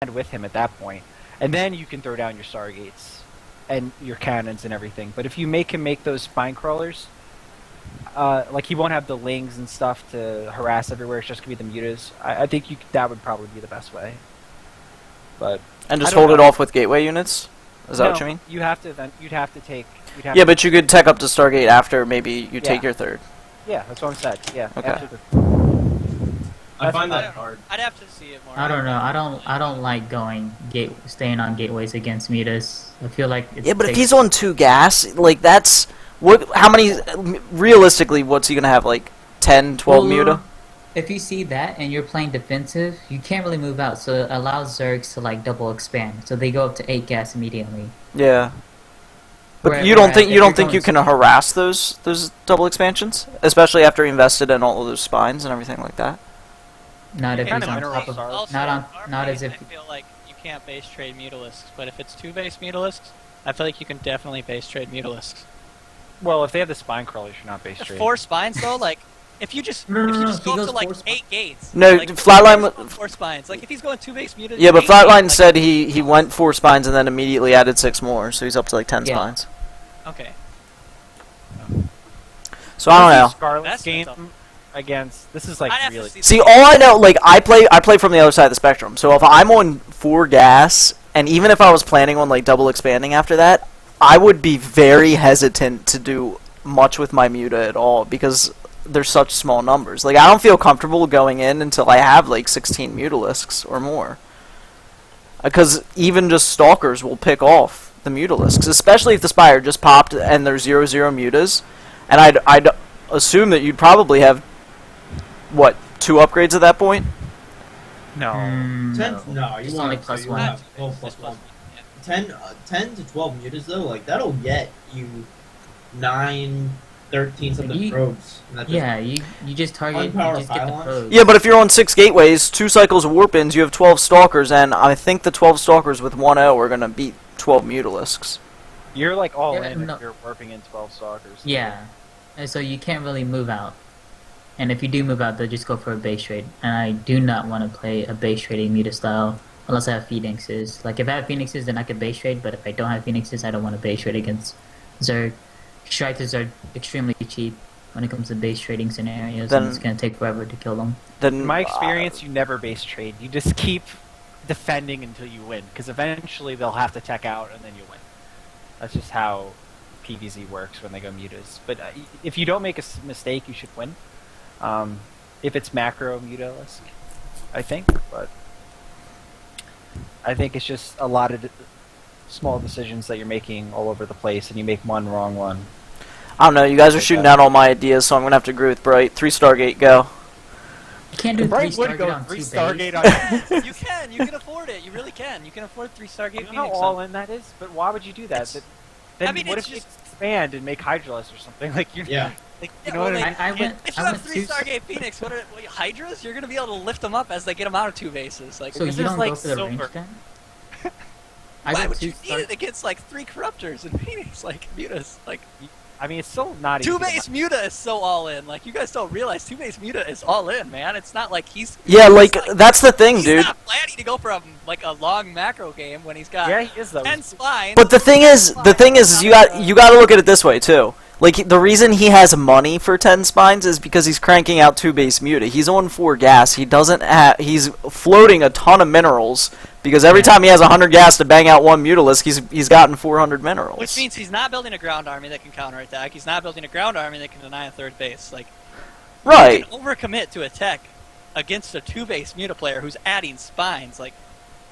with him at that point, and then you can throw down your Stargates and your cannons and everything. But if you make him make those spine crawlers, like he won't have the lings and stuff to harass everywhere. It's just gonna be the mutas. I think that would probably be the best way. But and just hold it off with gateway units. Is that no, what you mean? You have to then. You'd have to take. Yeah, but you could tech up to Stargate after maybe you take your third. Yeah, that's what I'm saying. Yeah. Okay. I find that hard. I'd have to see it more. I don't know. I don't like staying on gateways against mutas. I feel like yeah, but if he's on 2 gas, like that's what? How many? Realistically, what's he gonna have? Like 10, 12 muta? If you see that and you're playing defensive, you can't really move out, so it allows Zergs to like double expand, so they go up to 8 gas immediately. Yeah. But you don't think you can harass those double expansions, especially after he invested in all of those spines and everything like that? Not if he's on top of not as if. I feel like you can't base trade Mutalisks, but if it's 2 base Mutalisks, I feel like you can definitely base trade Mutalisks. Well, if they have the spine crawlers, you're not base trade. 4 spines though, like if you just go up to like 8 gates. No, like, Flatline 4 spines. Like if he's going 2 base Mutas. Yeah, but Flatline said he went 4 spines and then immediately added 6 more, so he's up to like 10 spines. Okay. So I don't know. Scarlet's game against this is like really. See, all I know, like I play from the other side of the spectrum. So if I'm on 4 gas, and even if I was planning on like double expanding after that, I would be very hesitant to do much with my muta at all because they're such small numbers. Like I don't feel comfortable going in until I have like 16 mutalisks or more. Because even just stalkers will pick off the mutalisks, especially if the spire just popped and there's 0/0 mutas. And I'd assume that you'd probably have what 2 upgrades at that point. No, No, you want plus to 1. have 12 plus 1. 10 to 12 mutas though, like that'll get you 9, 13 something probes. Yeah, you just target. You just get the probes. Yeah, but if you're on 6 gateways, 2 cycles of warp-ins, you have 12 stalkers, and I think the 12 stalkers with 1-0 are gonna beat 12 mutalisks. You're like all in if you're warping in 12 stalkers. Yeah, and so you can't really move out. And if you do move out, they'll just go for a base trade. And I do not want to play a base trading muta style unless I have Phoenixes. Like if I have Phoenixes, then I could base trade. But if I don't have Phoenixes, I don't want to base trade against Zerg. Strikers are extremely cheap when it comes to base trading scenarios, and it's gonna take forever to kill them. Then in my experience, you never base trade. You just keep defending until you win, because eventually they'll have to tech out and then you win. That's just how PvZ works when they go mutas. But if you don't make a mistake, you should win. If it's macro mutalisk, I think. But I think it's just a lot of small decisions that you're making all over the place, and you make one wrong one. I don't know. You guys are shooting down all my ideas, so I'm gonna have to agree with Bright. 3 Stargate, go. You can't do 3 Stargate on 2 base. You can. You can afford it. You really can. You can afford 3 Stargate Phoenix. You know how all in that is? But why would you do that? Then I mean, what if you expand and make Hydroless or something? Like you yeah. Like, you know what I mean? If you have 3 Stargate Phoenix, what Hydras? You're gonna be able to lift them up as they get them out of 2 bases. Like, so you don't like go for the range then? Why would you need it against like 3 Corruptors and Phoenix, like mutas? Like, I mean, it's still not 2 base muta is so all in. Like, you guys don't realize 2 base muta is all in, man. It's not like he's that's the thing, dude. He's not planning to go for a long macro game when he's got he is, though. 10 spines. But the thing is you got to look at it this way too. Like the reason he has money for 10 spines is because he's cranking out 2 base muta. He's on 4 gas. He's floating a ton of minerals because every time he has 100 gas to bang out 1 mutalisk, he's gotten 400 minerals. Which means he's not building a ground army that can counterattack. He's not building a ground army that can deny a 3rd base. Like, right. You can overcommit to a tech against a 2 base muta player who's adding spines. Like,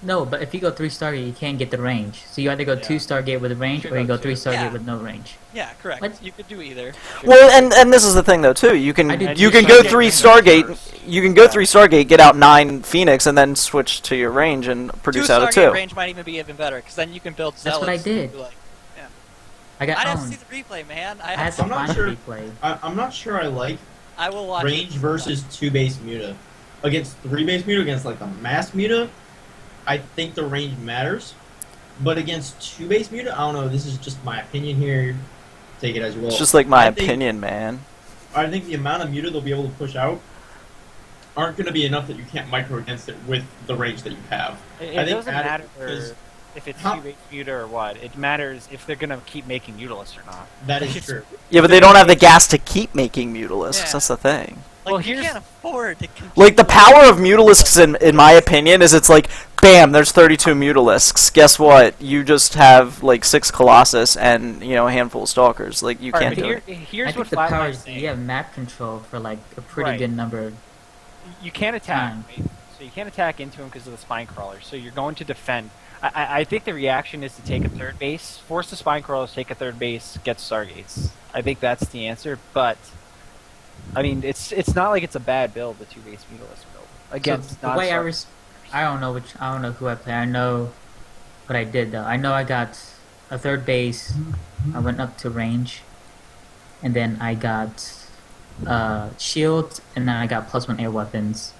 no, but if you go 3 Stargate, you can't get the range. So you either go 2 Stargate with range, or you go 3 Stargate with no range. Yeah, correct. You could do either. Well, and this is the thing though too. You can go 3 Stargate. You can go 3 Stargate, get out 9 Phoenix, and then switch to your range and produce out of 2. 2 Stargate range might even be even better, because then you can build zealots. That's what I did. I got I'd have to see the replay, man. I'm not sure. I'm not sure I like I will watch range versus 2 base muta. Against 3 base muta, against like the mass muta, I think the range matters. But against 2 base muta, I don't know. This is just my opinion here. Take it as you will. It's just like my opinion, man. I think the amount of muta they'll be able to push out aren't going to be enough that you can't micro against it with the range that you have. It I think doesn't adding- matter because if it's Huh. 2-base muta or what. It matters if they're gonna keep making Mutalisk or not. that is true. Yeah, but they don't have the gas to keep making Mutalisks. Yeah. That's the thing. Like, Well, you here's- can't afford to continue. Like, the power of Mutalisks, in my opinion, is it's like, bam, there's 32 Mutalisks. Guess what? You just have, like, 6 Colossus and, you know, a handful of Stalkers. Like, you Alright, can't but do it. here's I what think the power Flatline's is saying. you have map control for like a pretty Right. good number of You can't attack, Fine. right? So you can't attack into him because of the spine crawler. So you're going to defend. I think the reaction is to take a third base, force the spine crawlers, take a third base, get Stargates. I think that's the answer. But I mean, it's not like it's a bad build, the 2-base Mutalisk build against So the way non-Stargates. I don't know who I play. I know what I did though. I know I got a third base. I went up to range, and then I got shield, and then I got +1 air weapons.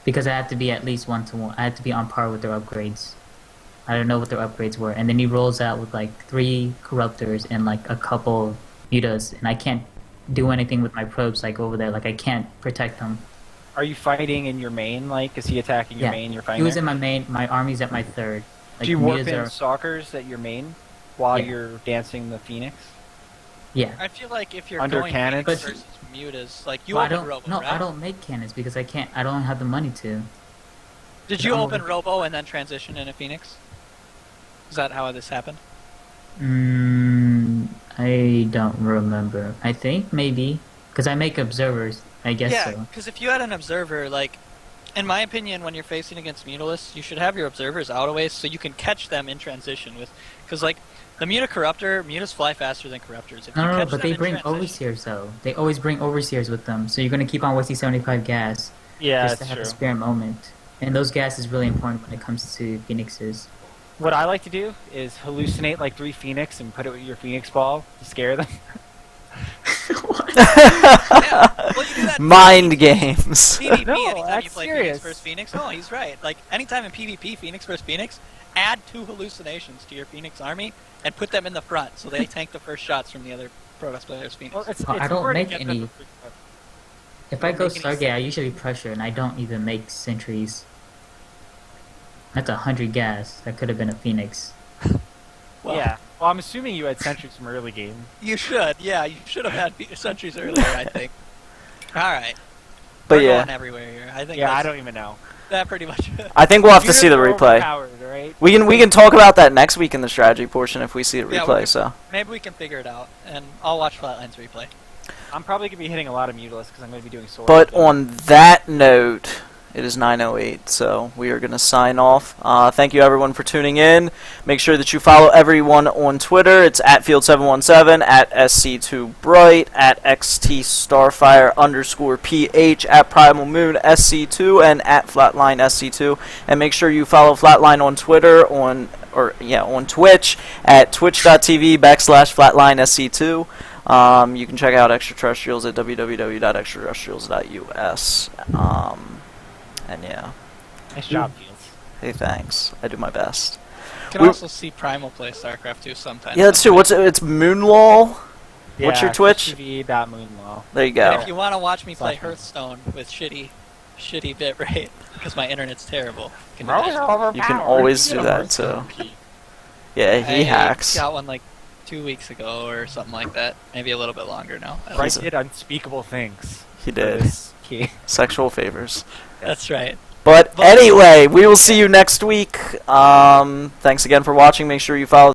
Because I had to be at least 1-to-1. I had to be on par with their upgrades. I don't know what their upgrades were, and then he rolls out with like 3 corruptors and like a couple mutas, and I can't do anything with my probes like over there. Like I can't protect them. Are you fighting in your main? Like, is he attacking your Yeah. main? You're fighting. He was there? in my main. My army's at my third. Like, Do you warp mutas in are- stalkers at your main while Yeah. you're dancing the Phoenix? Yeah. I feel like if you're Under going cannons? Phoenix But- versus mutas, like you Well, I open don't. Robo, No, right? I don't make cannons because I can't. I don't have the money to. Did you I'm open over- Robo and then transition into Phoenix? Is that how this happened? I don't remember. I think maybe because I make observers. I guess Yeah, so. because if you had an observer, like, in my opinion, when you're facing against Mutalisks, you should have your observers out of ways so you can catch them in transition with, because like the Muta Corruptor, Mutas fly faster than Corruptors. If you No, catch but them they in bring transition- overseers though. They always bring overseers with them, so you're gonna keep on wasting 75 gas Yeah, just to that's have true. a spare moment. And those gas is really important when it comes to phoenixes. What I like to do is hallucinate like 3 Phoenix and put it with your Phoenix ball to scare them. Yeah, well, you do that in Mind games. PvP, No, anytime you that's play serious. Phoenix versus Phoenix. No, he's right. Like, anytime in PvP, Phoenix versus Phoenix, add 2 hallucinations to your Phoenix army and put them in the front so they tank the first shots from the other Protoss player's Phoenix. Well, it's I don't important to make get them any- to- If I go Make any Stargate, I usually pressure, and I don't even make sentries. That's 100 gas. That could have been a phoenix. Well, yeah. Well, I'm assuming you had sentries from early game. You should. Yeah, you should have had sentries earlier, I think. Alright. But We're yeah, going everywhere here. I think Yeah, I that's- don't even know. that pretty much. I think we'll have to Computers see the are replay. overpowered, right? We can talk about that next week in the strategy portion if we see a Yeah, replay. we- So Maybe we can figure it out, and I'll watch Flatline's replay. I'm probably gonna be hitting a lot of Mutalisks because I'm gonna be doing swords. But on that note, it is 9:08, so we are going to sign off. Thank you, everyone, for tuning in. Make sure that you follow everyone on Twitter. It's at Field717, at SC2Bright, at XT Starfire_PH, at Primal Moon SC2, and at Flatline SC2. And make sure you follow Flatline on Twitter, on Twitch, at twitch.tv/Flatline SC2. You can check out Extraterrestrials at www.extraterrestrials.us. And yeah, Nice job, Fields. hey, thanks. I do my best. You can We- also see Primal play StarCraft 2 sometimes. Yeah, that's true. What's it? It's Moonlaw. What's your Twitch? TV.moonlaw. There you And go. if you want to watch me play Slash- Hearthstone with shitty bitrate because my internet's terrible, you can do that. You can always do that too. Yeah, he I hacks. got one like 2 weeks ago or something like that. Maybe a little bit longer now. I don't Bryce He's a- did unspeakable things. He for did. this key. Sexual favors. That's right. But anyway, we will see you next week. Thanks again for watching. Make sure you follow